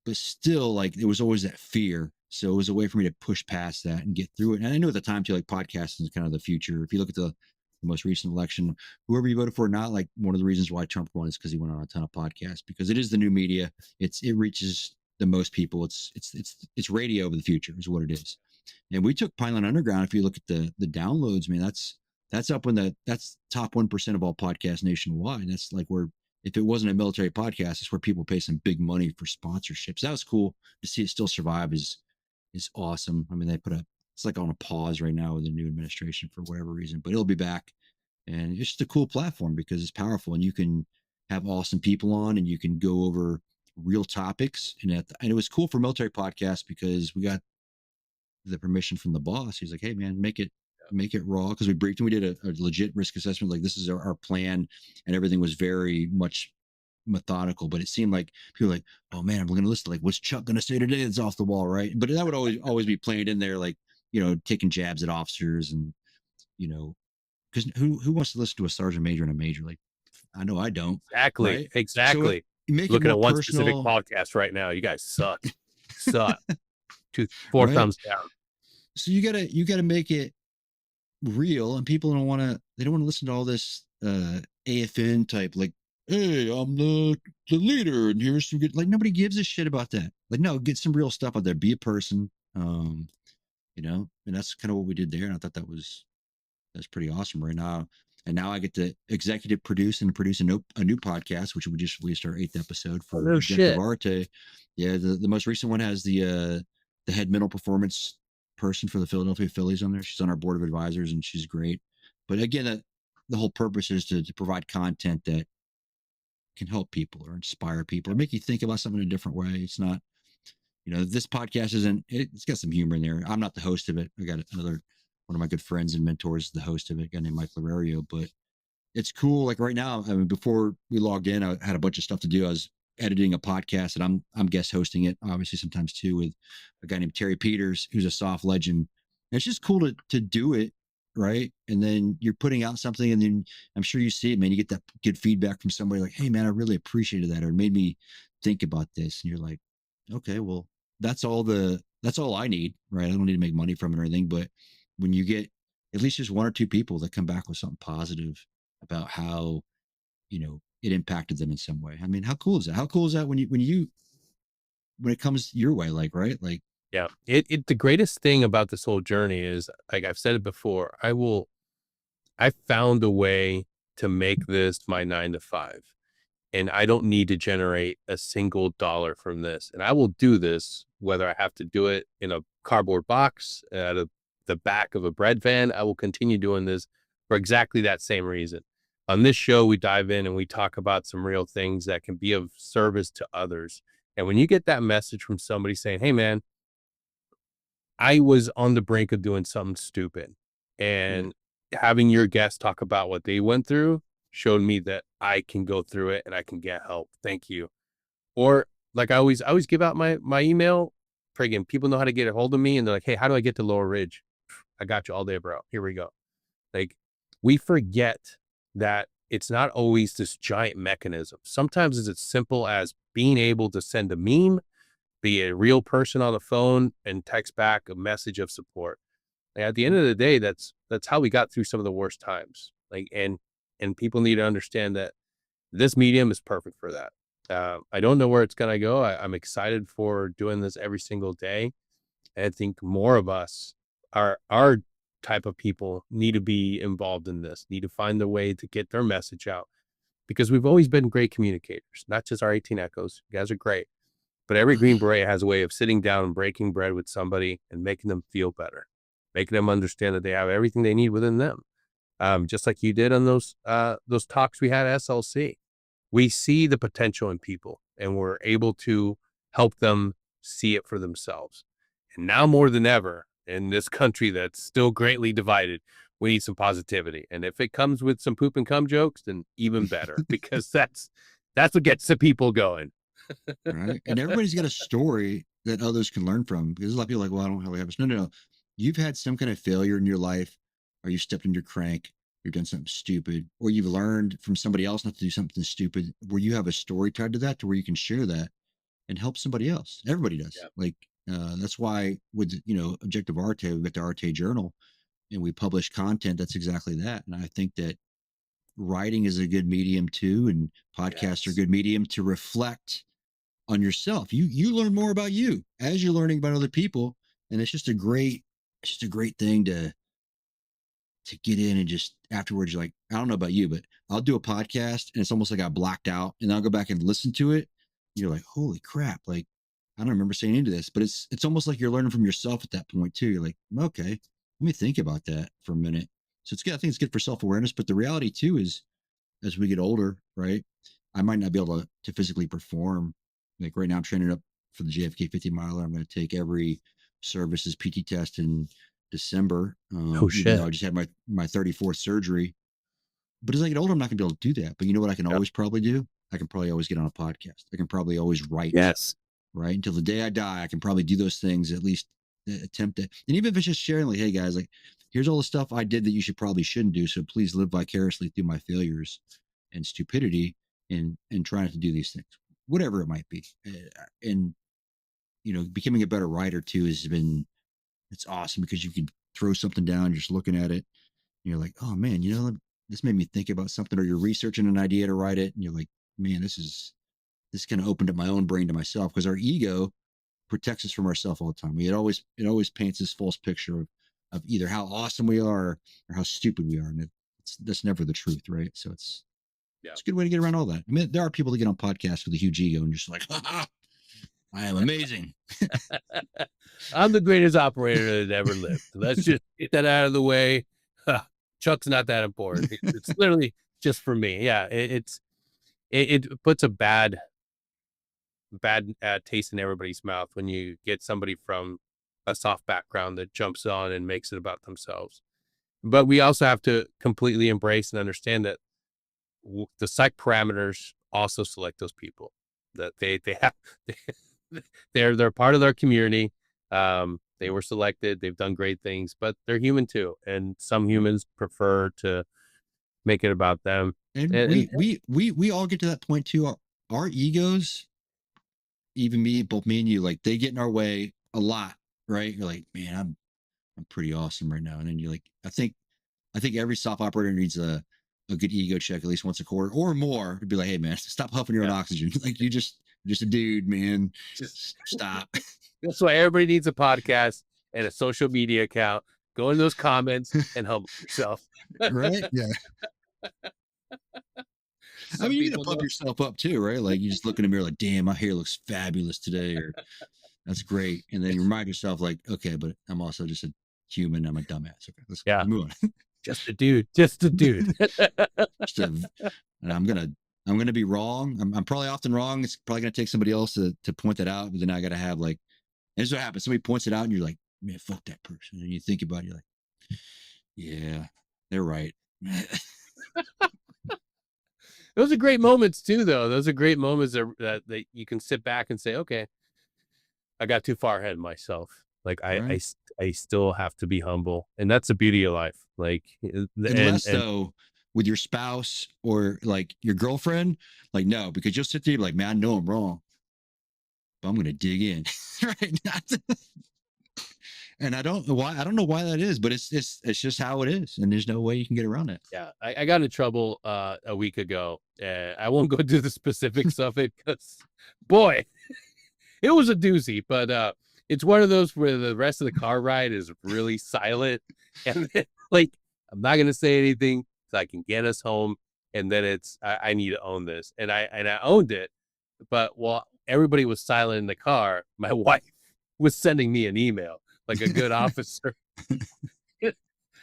but still like there was always that fear. So it was a way for me to push past that and get through it. And I knew at the time too, like podcasting is kind of the future. If you look at the most recent election, whoever you voted for, not like one of the reasons why Trump won is because he went on a ton of podcasts, because it is the new media. It reaches the most people. It's radio of the future is what it is. And we took Pineland Underground. If you look at the downloads, man, that's up in that's top 1% of all podcasts nationwide. That's like where, if it wasn't a military podcast, it's where people pay some big money for sponsorships. That was cool to see it still survive. Is awesome. I mean, it's like on a pause right now with the new administration for whatever reason, but it'll be back. And it's just a cool platform because it's powerful and you can have awesome people on and you can go over real topics. And and it was cool for military podcasts because we got the permission from the boss. He's like, hey man, make it raw. Cause we briefed and we did a legit risk assessment. Like, this is our plan. And everything was very much methodical, but it seemed like people were like, oh man, I'm going to listen to like, what's Chuck going to say today? It's off the wall. Right. But that would always be playing in there, like, taking jabs at officers and, you know, because who wants to listen to a sergeant major and a major? Like, I know I don't. Exactly. Right. So Exactly. make it Looking more at one specific personal. podcast right now. You guys suck. Suck. Four Right. thumbs down. So you gotta make it real, and people they don't want to listen to all this AFN type, like, hey, I'm the leader and here's some good, like, nobody gives a shit about that. Like, no, get some real stuff out there, be a person. And that's kind of what we did there, and I thought that's pretty awesome right now. And now I get to executive produce a new podcast, which we just released our 8th episode Oh, for no Objective shit. Arete. Yeah, the most recent one has the head mental performance person for the Philadelphia Phillies on there. She's on our board of advisors, and she's great. But again, the whole purpose is to provide content that can help people or inspire people or make you think about something in a different way. It's not, this podcast it's got some humor in there. I'm not the host of it. I got one of my good friends and mentors, the host of it, a guy named Mike Lorario. But it's cool. Like right now, I mean, before we logged in, I had a bunch of stuff to do. I was editing a podcast, and I'm guest hosting it, obviously sometimes too, with a guy named Terry Peters, who's a soft legend. And it's just cool to do it, right? And then you're putting out something, and then I'm sure you see it, man. You get that good feedback from somebody like, "Hey, man, I really appreciated that," or "It made me think about this." And you're like, "Okay, well, that's all I need, right? I don't need to make money from it or anything." But when you get at least just one or two people that come back with something positive about how it impacted them in some way. I mean, how cool is that? How cool is that when it comes your way, like, right? Like, Yeah. The greatest thing about this whole journey is, like I've said it before, I found a way to make this my 9 to 5. And I don't need to generate a single dollar from this. And I will do this whether I have to do it in a cardboard box at the back of a bread van. I will continue doing this for exactly that same reason. On this show, we dive in and we talk about some real things that can be of service to others. And when you get that message from somebody saying, hey, man, I was on the brink of doing something stupid, yeah, and having your guests talk about what they went through showed me that I can go through it and I can get help. Thank you. Or like I always give out my email. Friggin' people know how to get a hold of me, and they're like, "Hey, how do I get to Lower Ridge?" I got you all day, bro. Here we go. Like, we forget that it's not always this giant mechanism. Sometimes it's as simple as being able to send a meme, be a real person on the phone, and text back a message of support. Like, at the end of the day, that's how we got through some of the worst times. Like, and people need to understand that this medium is perfect for that. I don't know where it's gonna go. I'm excited for doing this every single day. And I think more of us, our type of people, need to be involved in this. Need to find a way to get their message out, because we've always been great communicators. Not just our 18 Echoes. You guys are great. But every Green Beret has a way of sitting down and breaking bread with somebody and making them feel better, making them understand that they have everything they need within them. Just like you did on those talks we had at SLC. We see the potential in people, and we're able to help them see it for themselves. And now more than ever, in this country that's still greatly divided, we need some positivity. And if it comes with some poop and cum jokes, then even better, because that's what gets the people going. right. And everybody's got a story that others can learn from, because a lot of people are like, well, I don't really have a, no, no, no. You've had some kind of failure in your life, or you stepped in your crank, you've done something stupid, or you've learned from somebody else not to do something stupid, where you have a story tied to that, to where you can share that and help somebody else. Everybody does. Yeah. Like, that's why with, Objective Arte, we've got the Arte Journal, and we publish content that's exactly that. And I think that writing is a good medium too, and podcasts are a Yes. good medium to reflect on yourself. You learn more about you as you're learning about other people, and it's just a great thing to get in, and just afterwards you're like, I don't know about you, but I'll do a podcast and it's almost like I blacked out, and I'll go back and listen to it. You're like, holy crap, like, I don't remember saying into this, but it's almost like you're learning from yourself at that point too. You're like, okay, let me think about that for a minute. So it's good. I think it's good for self-awareness, but the reality too is, as we get older, right? I might not be able to physically perform. Like right now, I'm training up for the JFK 50 miler. I'm going to take every services PT test in December, Oh even though shit. I just had my 34th surgery. But as I get older, I'm not going to be able to do that. But you know what I can Yep. always probably do? I can probably always get on a podcast. I can probably always write, Yes. right? Until the day I die, I can probably do those things, at least attempt it. And even if it's just sharing, like, hey guys, like, here's all the stuff I did that you probably shouldn't do. So please live vicariously through my failures and stupidity and trying to do these things, whatever it might be. And, becoming a better writer too it's awesome because you can throw something down, you're just looking at it, and you're like, oh man, this made me think about something, or you're researching an idea to write it, and you're like, man, this kind of opened up my own brain to myself, because our ego protects us from ourselves all the time. It always paints this false picture of either how awesome we are or how stupid we are, and that's never the truth, right? So it's a good way to get around all that. I mean, there are people that get on podcasts with a huge ego and just like, I am amazing. I'm the greatest operator that ever lived. Let's just get that out of the way. Chuck's not that important. It's literally just for me. Yeah, it puts a bad taste in everybody's mouth when you get somebody from a soft background that jumps on and makes it about themselves. But we also have to completely embrace and understand that the psych parameters also select those people, that they have they're part of their community. They were selected, they've done great things, but they're human too, and some humans prefer to make it about them. And we all get to that point too. Our egos, even both me and you, like, they get in our way a lot, right? You're like, man, I'm pretty awesome right now. And then you're like, I think every soft operator needs a good ego check at least once a quarter or more, to be like, hey man, stop huffing your own oxygen. Like, you're just a dude, man. Just stop. That's why everybody needs a podcast and a social media account. Go in those comments and humble yourself. Right? Yeah. I mean, you gotta pump yourself up too, right? Like, you just look in the mirror like, damn, my hair looks fabulous today, or that's great. And then you remind yourself like, okay, but I'm also just a human. I'm a dumbass. Okay, let's move on. Just a dude. Just a dude. And I'm gonna be wrong. I'm probably often wrong. It's probably gonna take somebody else to point that out. But then I gotta have, like, and this is what happens. Somebody points it out, and you're like, man, fuck that person. And you think about it, you're like, yeah, they're right. Those are great moments too, though. Those are great moments that you can sit back and say, okay, I got too far ahead of myself. Like, I still have to be humble, and that's the beauty of life. Like, unless though with your spouse or like your girlfriend, like, no, because you'll sit there like, man, I know I'm wrong, but I'm gonna dig in, right? And I don't know why that is, but it's just how it is, and there's no way you can get around it. Yeah, I got in trouble a week ago. I won't go into the specifics of it because, boy, it was a doozy. But it's one of those where the rest of the car ride is really silent, and then, like, I'm not gonna say anything so I can get us home, and then I need to own this, and I owned it. But while everybody was silent in the car, my wife was sending me an email like a good officer.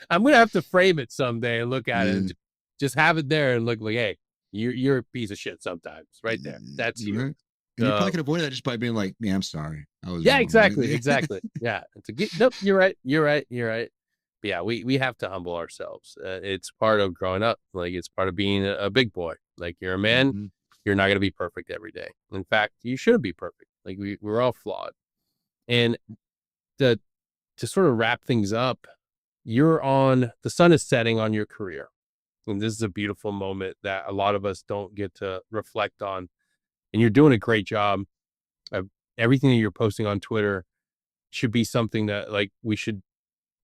I'm gonna have to frame it someday and look at it, and just have it there and look like, hey, you're a piece of shit sometimes, right there. That's you. Right. And you probably could avoid that just by being like, man, I'm sorry. I was wrong. Exactly. Yeah, nope. You're right. But yeah, we have to humble ourselves. It's part of growing up. Like, it's part of being a big boy. Like, you're a man. Mm-hmm. You're not gonna be perfect every day. In fact, you shouldn't be perfect. Like, we're all flawed. And to sort of wrap things up, the sun is setting on your career. And this is a beautiful moment that a lot of us don't get to reflect on. And you're doing a great job. Everything that you're posting on Twitter should be something that, like, we should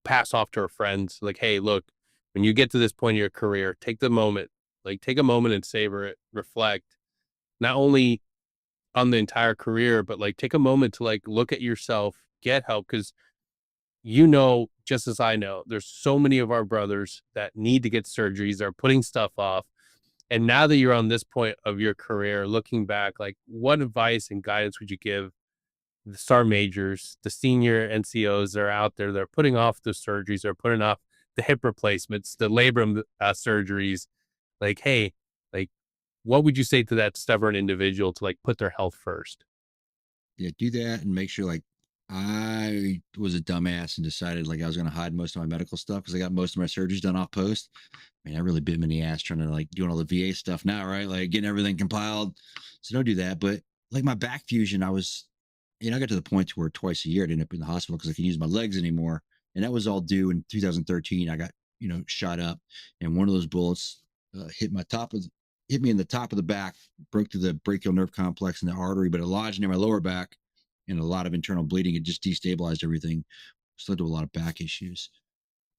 pass off to our friends. Like, hey, look, when you get to this point in your career, take a moment and savor it, reflect, not only on the entire career, but like, take a moment to, like, look at yourself, get help. Cause just as I know, there's so many of our brothers that need to get surgeries, they're putting stuff off. And now that you're on this point of your career, looking back, like, what advice and guidance would you give the sergeant majors, the senior NCOs that are out there, they're putting off the surgeries, they're putting off the hip replacements, the labrum surgeries? Like, hey, like, what would you say to that stubborn individual to, like, put their health first? Yeah, do that and make sure, like, I was a dumbass and decided like I was going to hide most of my medical stuff because I got most of my surgeries done off post. Man, I really bit me in the ass trying to like doing all the VA stuff now, right? Like getting everything compiled. So don't do that. But like my back fusion, I got to the point to where twice a year I'd end up in the hospital because I couldn't use my legs anymore. And that was all due in 2013. I got, shot up and one of those bullets hit me in the top of the back, broke through the brachial nerve complex and the artery, but it lodged near my lower back and a lot of internal bleeding. It just destabilized everything. So led to a lot of back issues.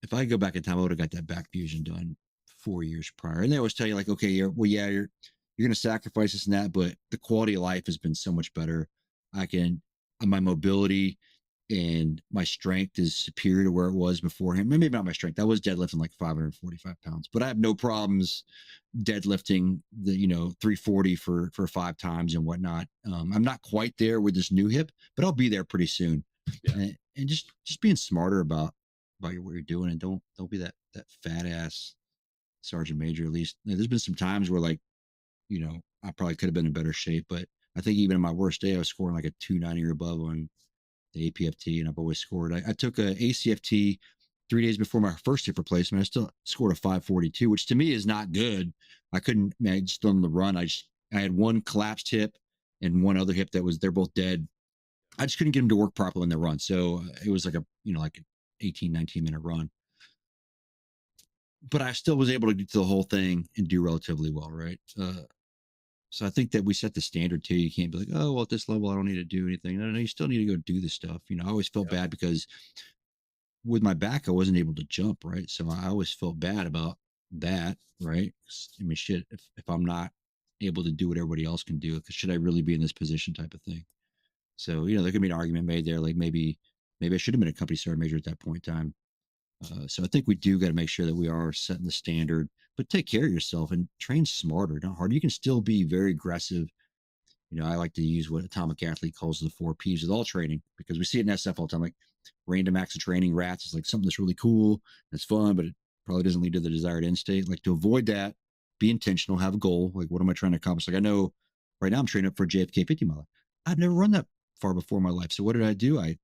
If I go back in time, I would have got that back fusion done 4 years prior. And they always tell you, like, okay, you're going to sacrifice this and that, but the quality of life has been so much better. I can, my mobility and my strength is superior to where it was beforehand. Maybe not my strength. I was deadlifting like 545 pounds, but I have no problems deadlifting the 340 for 5 times and whatnot. I'm not quite there with this new hip, but I'll be there pretty soon. Yeah. And just being smarter about what you're doing, and don't be that fat ass sergeant major. At least there's been some times where like I probably could have been in better shape, but I think even in my worst day I was scoring like a 290 or above on the APFT, and I've always scored. I took a ACFT 3 days before my first hip replacement. I still scored a 542, which to me is not good. I couldn't. I mean, I just on the run. I had one collapsed hip and one other hip they're both dead. I just couldn't get them to work properly in the run. So it was like like an 18, 19 minute run. But I still was able to get to the whole thing and do relatively well, right? So I think that we set the standard too. You can't be like, oh, well, at this level, I don't need to do anything. No, no, you still need to go do this stuff. I always felt Yeah. bad because with my back, I wasn't able to jump, right? So I always felt bad about that, right? I mean, shit, if I'm not able to do what everybody else can do, because should I really be in this position type of thing? So, there could be an argument made there, like maybe I should have been a company sergeant major at that point in time. So I think we do got to make sure that we are setting the standard, but take care of yourself and train smarter, not harder. You can still be very aggressive. I like to use what Atomic Athlete calls the 4 Ps with all training because we see it in SF all the time, like random acts of training, rats. It's like something that's really cool, it's fun, but it probably doesn't lead to the desired end state. Like to avoid that, be intentional, have a goal. Like, what am I trying to accomplish? Like, I know right now I'm training up for a JFK 50 mile. I've never run that far before in my life. So what did I do? I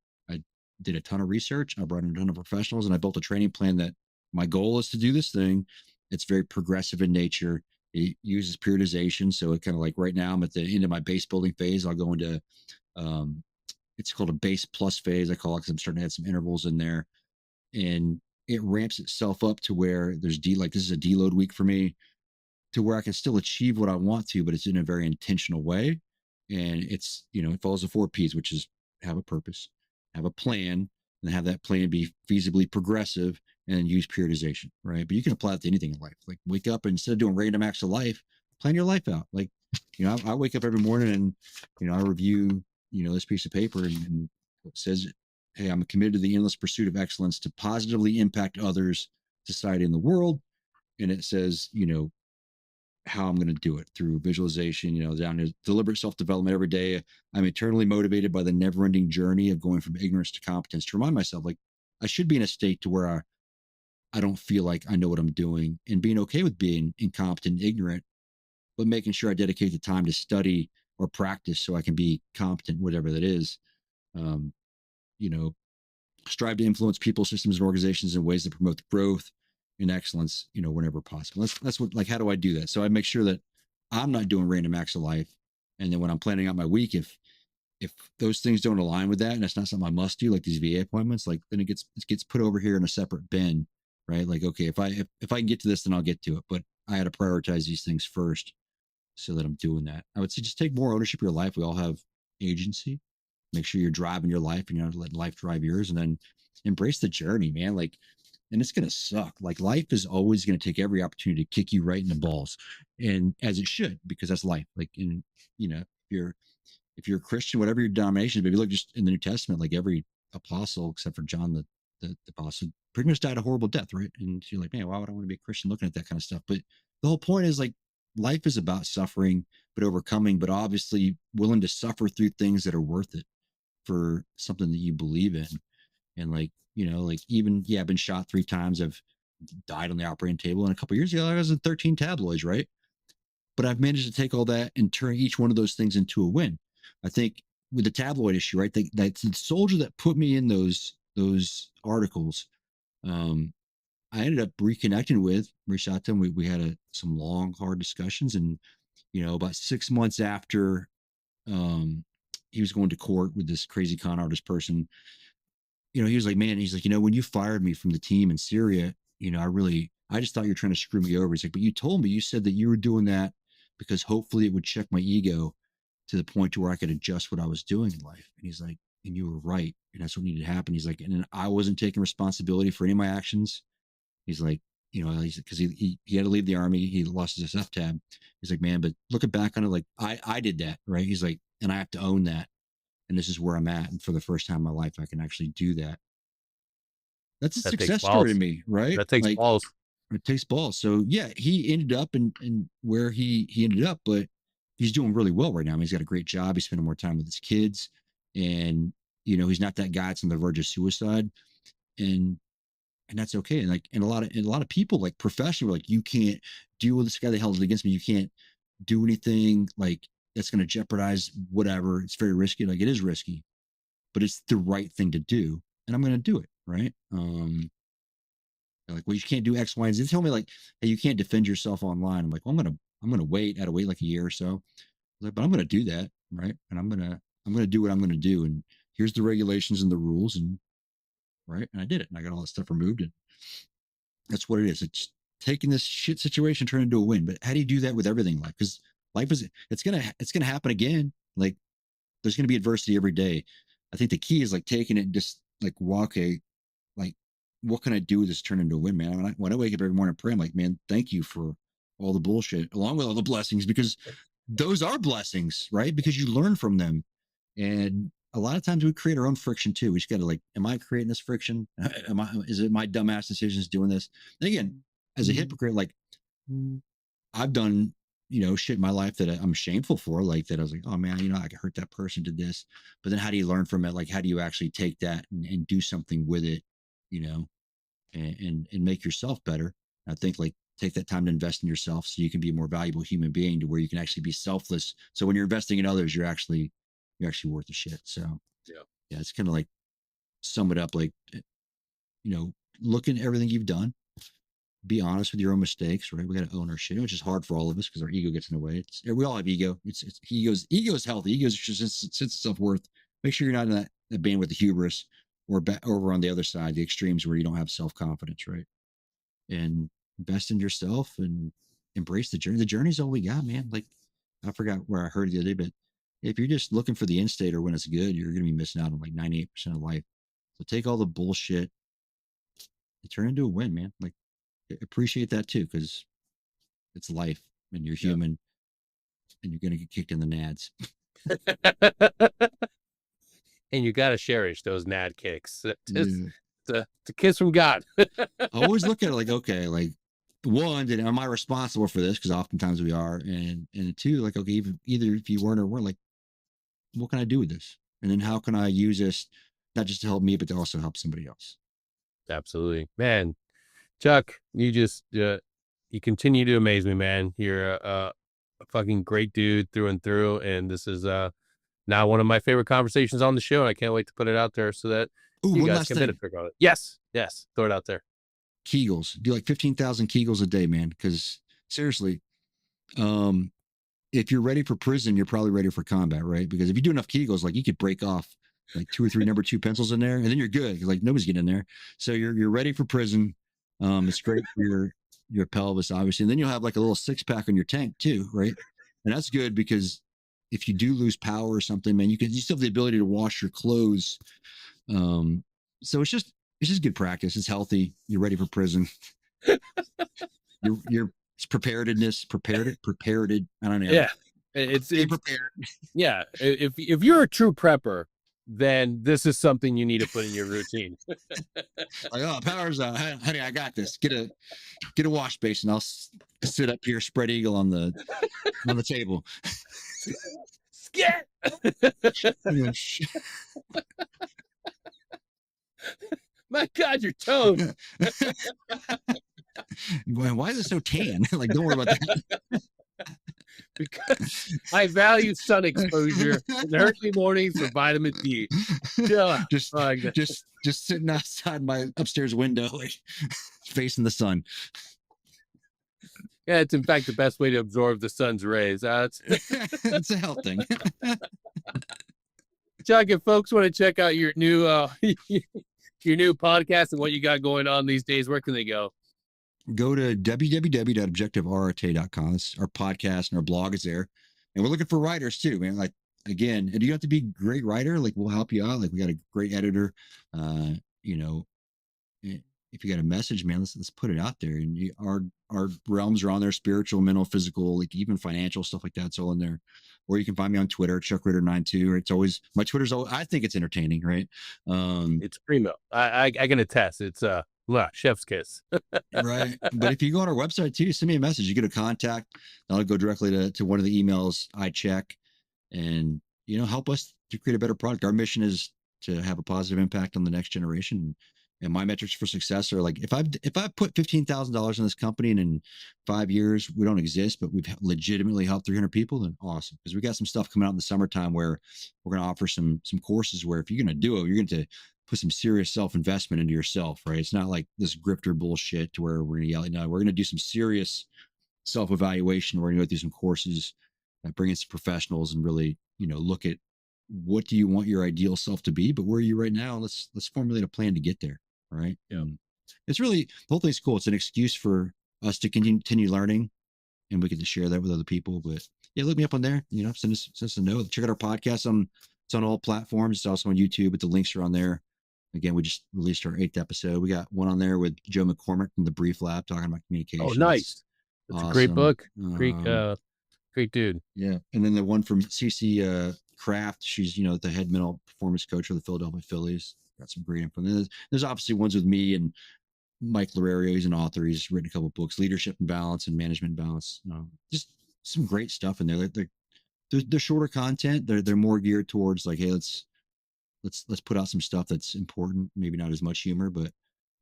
did a ton of research. I brought in a ton of professionals and I built a training plan that my goal is to do this thing. It's very progressive in nature. It uses periodization. So it kind of like right now I'm at the end of my base building phase. I'll go into um, it's called a base plus phase. I call it because I'm starting to add some intervals in there. And it ramps itself up to where there's like this is a deload week for me to where I can still achieve what I want to, but it's in a very intentional way. And it follows the 4 Ps, which is have a purpose, have a plan, and have that plan be feasibly progressive and use periodization, right? But you can apply that to anything in life. Like wake up and instead of doing random acts of life, plan your life out. Like, I wake up every morning and, I review, this piece of paper and it says, hey, I'm committed to the endless pursuit of excellence to positively impact others, society, and the world. And it says, how I'm going to do it through visualization, down to deliberate self development every day. I'm eternally motivated by the never ending journey of going from ignorance to competence to remind myself, like, I should be in a state to where I don't feel like I know what I'm doing and being okay with being incompetent, ignorant, but making sure I dedicate the time to study or practice so I can be competent, whatever that is. Um, you know, strive to influence people, systems, and organizations in ways that promote growth and excellence, whenever possible. That's what, like, how do I do that? So I make sure that I'm not doing random acts of life. And then when I'm planning out my week, if those things don't align with that and it's not something I must do, like these VA appointments, like then it gets put over here in a separate bin, right? Like, okay, if I can get to this, then I'll get to it. But I had to prioritize these things first so that I'm doing that. I would say just take more ownership of your life. We all have agency. Make sure you're driving your life and you're not letting life drive yours, and then embrace the journey, man. Like, and it's gonna suck. Like, life is always gonna take every opportunity to kick you right in the balls, and as it should, because that's life. Like, in if you're a Christian, whatever your denomination is, but if you look just in the New Testament, like every apostle except for John the apostle pretty much died a horrible death, right? And you're like, man, why would I want to be a Christian looking at that kind of stuff? But the whole point is like life is about suffering, but overcoming, but obviously willing to suffer through things that are worth it for something that you believe in. And like, like even, yeah, I've been shot 3 times. I've died on the operating table. And a couple of years ago, I was in 13 tabloids, right? But I've managed to take all that and turn each one of those things into a win. I think with the tabloid issue, right? That's the soldier that put me in those articles. Um, I ended up reconnecting with, reached out to him. We had some long, hard discussions, and about 6 months after um, he was going to court with this crazy con artist person, he was like, man, he's like, when you fired me from the team in Syria, I just thought you were trying to screw me over. He's like, but you told me, you said that you were doing that because hopefully it would check my ego to the point to where I could adjust what I was doing in life. And he's like, and you were right. And that's what needed to happen. He's like, and then I wasn't taking responsibility for any of my actions. He's like, because he had to leave the army. He lost his F tab. He's like, man, but looking back on it, like I did that. Right. He's like, and I have to own that. And this is where I'm at. And for the first time in my life, I can actually do that. That's a That takes success story to balls. me, right? That takes Like balls. it takes balls. So yeah, he ended up in where he ended up, but he's doing really well right now. I mean, he's got a great job. He's spending more time with his kids, and he's not that guy that's on the verge of suicide, and that's okay. And like, and a lot of people like professionally were like, you can't deal with this guy that held it against me. You can't do anything like that's going to jeopardize whatever. It's very risky. Like it is risky, but it's the right thing to do, and I'm going to do it. Right. They're like, well, you can't do X, Y, and Z. They tell me like, hey, you can't defend yourself online. I'm like, well, I'm gonna wait. I had to wait like a year or so. Like, but I'm gonna do that, right? And I'm gonna do what I'm gonna do. And here's the regulations and the rules, and right. And I did it, and I got all that stuff removed. And that's what it is. It's taking this shit situation, turning into a win. But how do you do that with everything in life? Because life is it's gonna happen again. Like there's gonna be adversity every day. I think the key is like taking it and just like, well, okay, like what can I do with this turn into a win, man? When I wake up every morning and pray, I'm like, man, thank you for all the bullshit along with all the blessings, because those are blessings, right? Because you learn from them. And a lot of times we create our own friction too. We just got to like, am I creating this friction? Is it my dumbass decisions doing this? And again, as a hypocrite, like I've done, shit in my life that I'm shameful for, like that I was like, oh man, I could hurt that person, did this. But then how do you learn from it? Like, how do you actually take that and do something with it, and make yourself better? I think like take that time to invest in yourself so you can be a more valuable human being to where you can actually be selfless. So when you're investing in others, you're actually worth the shit. So yeah, it's kind of like sum it up, like, look at everything you've done, be honest with your own mistakes, right? We got to own our shit, which is hard for all of us because our ego gets in the way. We all have ego. It's ego is healthy. Ego is just sense of self-worth. Make sure you're not in that band with the hubris or over on the other side, the extremes where you don't have self-confidence, right? And invest in yourself and embrace the journey. The journey's all we got, man. Like I forgot where I heard it the other day, but if you're just looking for the end state or when it's good, you're going to be missing out on like 98% of life. So take all the bullshit and turn it into a win, man. Like appreciate that too, because it's life and you're human and you're going to get kicked in the nads. And you got to cherish those nad kicks. It's a kiss from God. I always look at it like, okay, like one, am I responsible for this? Because oftentimes we are. And two, like, okay, either if you weren't or weren't, like, what can I do with this? And then how can I use this not just to help me, but to also help somebody else? Absolutely, man. Chuck, you just you continue to amaze me, man. You're a fucking great dude through and through, and this is now one of my favorite conversations on the show, and I can't wait to put it out there so that you one guys last can thing. benefit from it. Yes, throw it out there. Kegels, do like 15,000 Kegels a day, man. Because seriously, if you're ready for prison, you're probably ready for combat, right? Because if you do enough Kegels, like you could break off like 2 or 3 number 2 pencils in there, and then you're good. Like nobody's getting in there, so you're ready for prison. It's great for your pelvis, obviously, and then you'll have like a little 6-pack on your tank too, right? And that's good because if you do lose power or something, man, you still have the ability to wash your clothes. So it's just good practice. It's healthy. You're ready for prison. You're preparedness. Prepared. I don't know. Yeah, it's prepared. Yeah, if you're a true prepper, then this is something you need to put in your routine. Like, oh, power's out, honey. I got this. Get a wash basin. I'll sit up here, spread eagle on the table. Scat. My God, your tone. Why is it so tan? Like, don't worry about that. because I value sun exposure in the early mornings for vitamin D. Yeah, just like that. just sitting outside my upstairs window, like facing the sun. Yeah, it's in fact the best way to absorb the sun's rays. It's a health thing. Chuck, if folks want to check out your new your new podcast and what you got going on these days, where can they go? Go to www.objectivearete.com. Our podcast and our blog is there. And we're looking for writers too, man. Like, again, and you have to be a great writer. Like, we'll help you out. Like, we got a great editor. You know, if you got a message, man, let's put it out there. And our realms are on there: spiritual, mental, physical, like even financial stuff like that's all in there. Or you can find me on Twitter, Chuck Ritter 92. It's always, my Twitter's always, I think it's entertaining, right? It's primo. I can attest. It's chef's kiss. Right. But if you go on our website too, send me a message. You get a contact. I'll go directly to one of the emails I check, and help us to create a better product. Our mission is to have a positive impact on the next generation. And my metrics for success are like, if I put $15,000 in this company and in 5 years we don't exist, but we've legitimately helped 300 people, then awesome. Because we got some stuff coming out in the summertime where we're going to offer some courses where if you're going to do it, you're going to put some serious self-investment into yourself, right? It's not like this grifter bullshit to where we're going to yell. No, we're going to do some serious self-evaluation. We're going to go through some courses, bring in some professionals, and really, look at what do you want your ideal self to be, but where are you right now? Let's formulate a plan to get there. Right. Yeah. It's really, the whole thing's cool. It's an excuse for us to continue learning, and we get to share that with other people. But yeah, look me up on there. Send us a note. Check out our podcast. It's on all platforms. It's also on YouTube, but the links are on there. Again, we just released our 8th episode. We got one on there with Joe McCormick from the Brief Lab talking about communication. Oh, nice. That's awesome. A great book. Great dude. Yeah. And then the one from CC Kraft, she's, the head mental performance coach for the Philadelphia Phillies. Got some great info. There's obviously ones with me and Mike Lorario. He's an author. He's written a couple of books, Leadership and Balance and Management and Balance. Just some great stuff in there. They're shorter content. They're more geared towards like, hey, let's put out some stuff that's important. Maybe not as much humor, but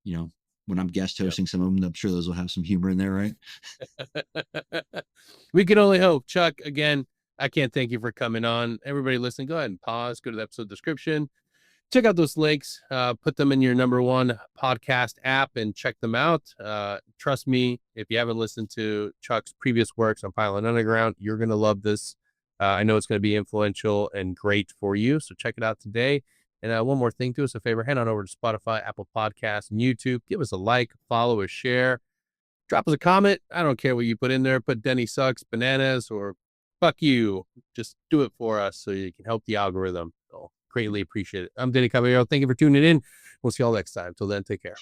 when I'm guest hosting some of them, I'm sure those will have some humor in there, right? We can only hope. Chuck, again, I can't thank you for coming on. Everybody listening, go ahead and pause, go to the episode description, check out those links, put them in your #1 podcast app and check them out. Trust me, if you haven't listened to Chuck's previous works on Pylon Underground, you're going to love this. I know it's going to be influential and great for you. So check it out today. And one more thing, do us a favor, head on over to Spotify, Apple Podcasts, and YouTube. Give us a like, follow, a share. Drop us a comment. I don't care what you put in there. Put Denny sucks, bananas, or fuck you. Just do it for us so you can help the algorithm. So greatly appreciate it. I'm Denny Caballero. Thank you for tuning in. We'll see you all next time. Till then, take care.